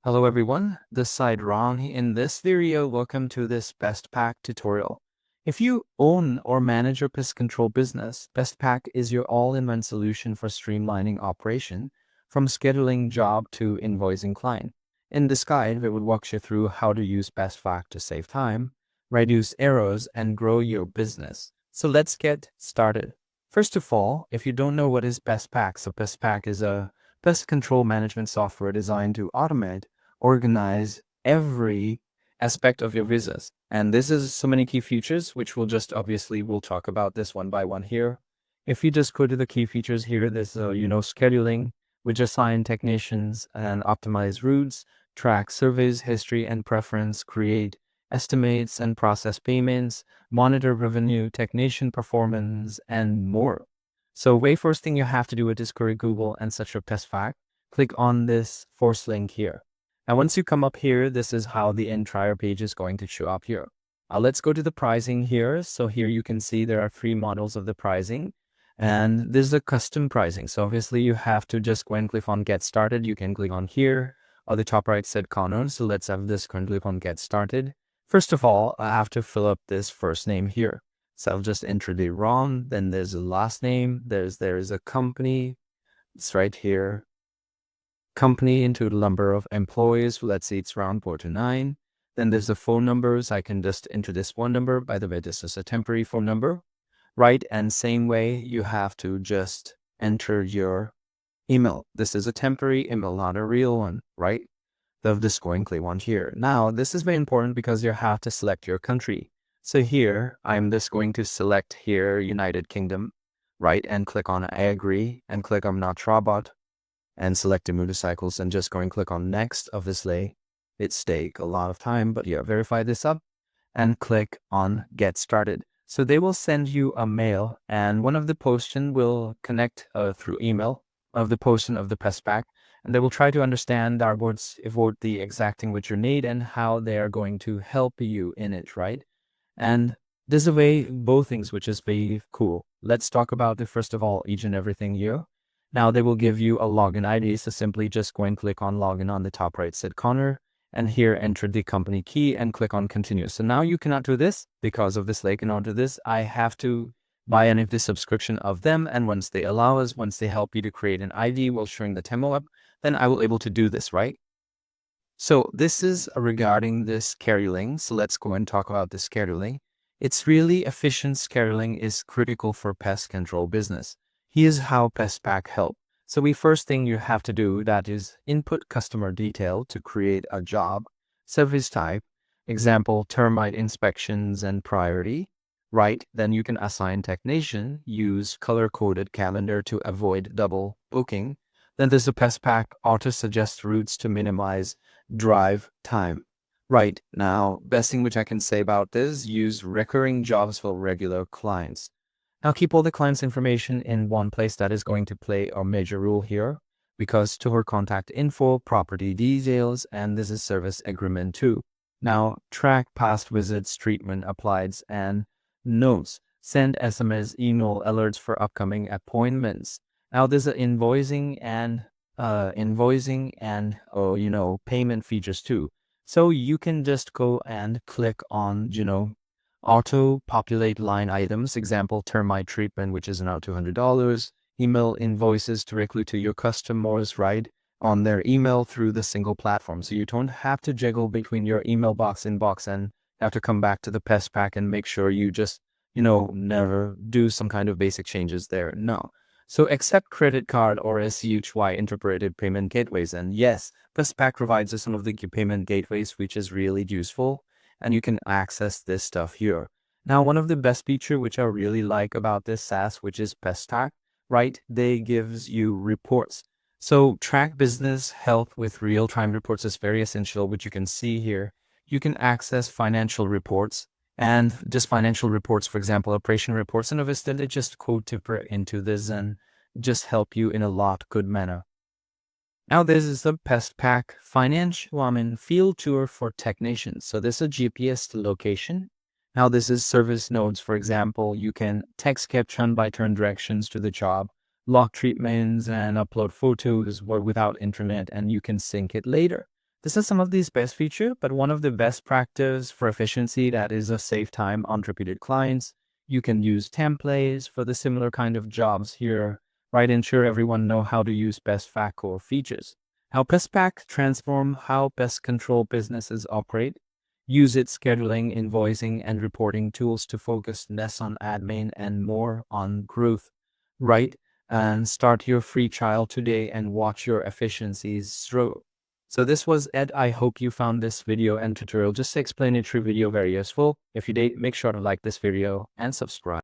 Hello everyone, this side Ron. In this video, welcome to this PestPac tutorial. If you own or manage your pest control business, PestPac is your all-in-one solution for streamlining operation, from scheduling job to invoicing client. In this guide, we will walk you through how to use PestPac to save time, reduce errors, and grow your business. So let's get started. First of all, if you don't know what is PestPac, so PestPac is a pest control management software designed to automate, organize every aspect of your business. And this is so many key features, which we'll talk about this one by one here. If you just go to the key features here, there's, scheduling, which assign technicians and optimize routes, track surveys, history and preference, create estimates and process payments, monitor revenue, technician performance, and more. So way first thing you have to do is query Google and search for PestPac. Click on this first link here. And once you come up here, this is how the entire page is going to show up here. Let's go to the pricing here. So here you can see there are 3 models of the pricing, and this is a custom pricing. So obviously you have to just go and click on get started. You can click on here or the top right side corner. So let's have this click on get started. First of all, I have to fill up this first name here. So I'll just enter the Ron, then there's a last name, there's a company, it's right here. Company into the number of employees. Let's say it's around 4 to 9. Then there's the phone numbers. I can just enter this phone number. By the way, this is a temporary phone number, right? And same way, you have to just enter your email. This is a temporary email, not a real one, right? The squiggly one here. Now, this is very important because you have to select your country. So here, I'm just going to select here, United Kingdom, right? And click on I agree and click on not robot, and select the motorcycles and just go and click on next. Obviously it's take a lot of time, but yeah, verify this up and click on get started. So they will send you a mail, and one of the person will connect through email of the person of the PestPac, and they will try to understand our words, evoke the exact thing which you need and how they are going to help you in it, right? And this is a way both things, which is very cool. Let's talk about the first of all each and everything here. Now they will give you a login ID, so simply just go and click on login on the top right side corner, and here enter the company key and click on continue. So now you cannot do this because of this link. In order to do this, I have to buy any of the subscription of them, and once they allow us, once they help you to create an ID while showing the demo up, then I will able to do this, right? So this is regarding this scheduling. So let's go and talk about the scheduling. It's really efficient scheduling is critical for pest control business. Here's how PestPac help. So first thing you have to do, that is input customer detail to create a job, service type, example, termite inspections and priority, right? Then you can assign technician, use color-coded calendar to avoid double booking. Then there's the PestPac auto suggest routes to minimize drive time. Right now, best thing which I can say about this, use recurring jobs for regular clients. Now keep all the client's information in one place. That is going to play a major role here, because store contact info, property details, and this is service agreement too. Now track past visits, treatment applied, and notes. Send SMS, email alerts for upcoming appointments. Now there's an invoicing and payment features too. So you can just go and click on auto populate line items, example termite treatment, which is now $200, email invoices directly to your customers, right, on their email through the single platform. So you don't have to jiggle between your email inbox and have to come back to the PestPac and make sure you just never do some kind of basic changes there. No. So accept credit card or SCHY interpreted payment gateways. And yes, PestPac provides us some of the payment gateways, which is really useful, and you can access this stuff here. Now, one of the best feature which I really like about this SaaS, which is PestPac, right? They gives you reports. So track business health with real-time reports is very essential, which you can see here. You can access financial reports, and just financial reports, for example, operation reports, and obviously they just code tipper into this and just help you in a lot good manner. Now this is the PestPac financial field tour for technicians. So this is a GPS location. Now this is service nodes. For example, you can text capture by turn directions to the job, log treatments, and upload photos without internet, and you can sync it later. This is some of these best feature, but one of the best practice for efficiency that is a save time on repeated clients. You can use templates for the similar kind of jobs here, right? Ensure everyone know how to use PestPac core features. How PestPac transform how pest control businesses operate. Use its scheduling, invoicing, and reporting tools to focus less on admin and more on growth, right? And start your free trial today and watch your efficiencies grow. So this was Ed. I hope you found this video and tutorial just explanatory video very useful. If you did, make sure to like this video and subscribe.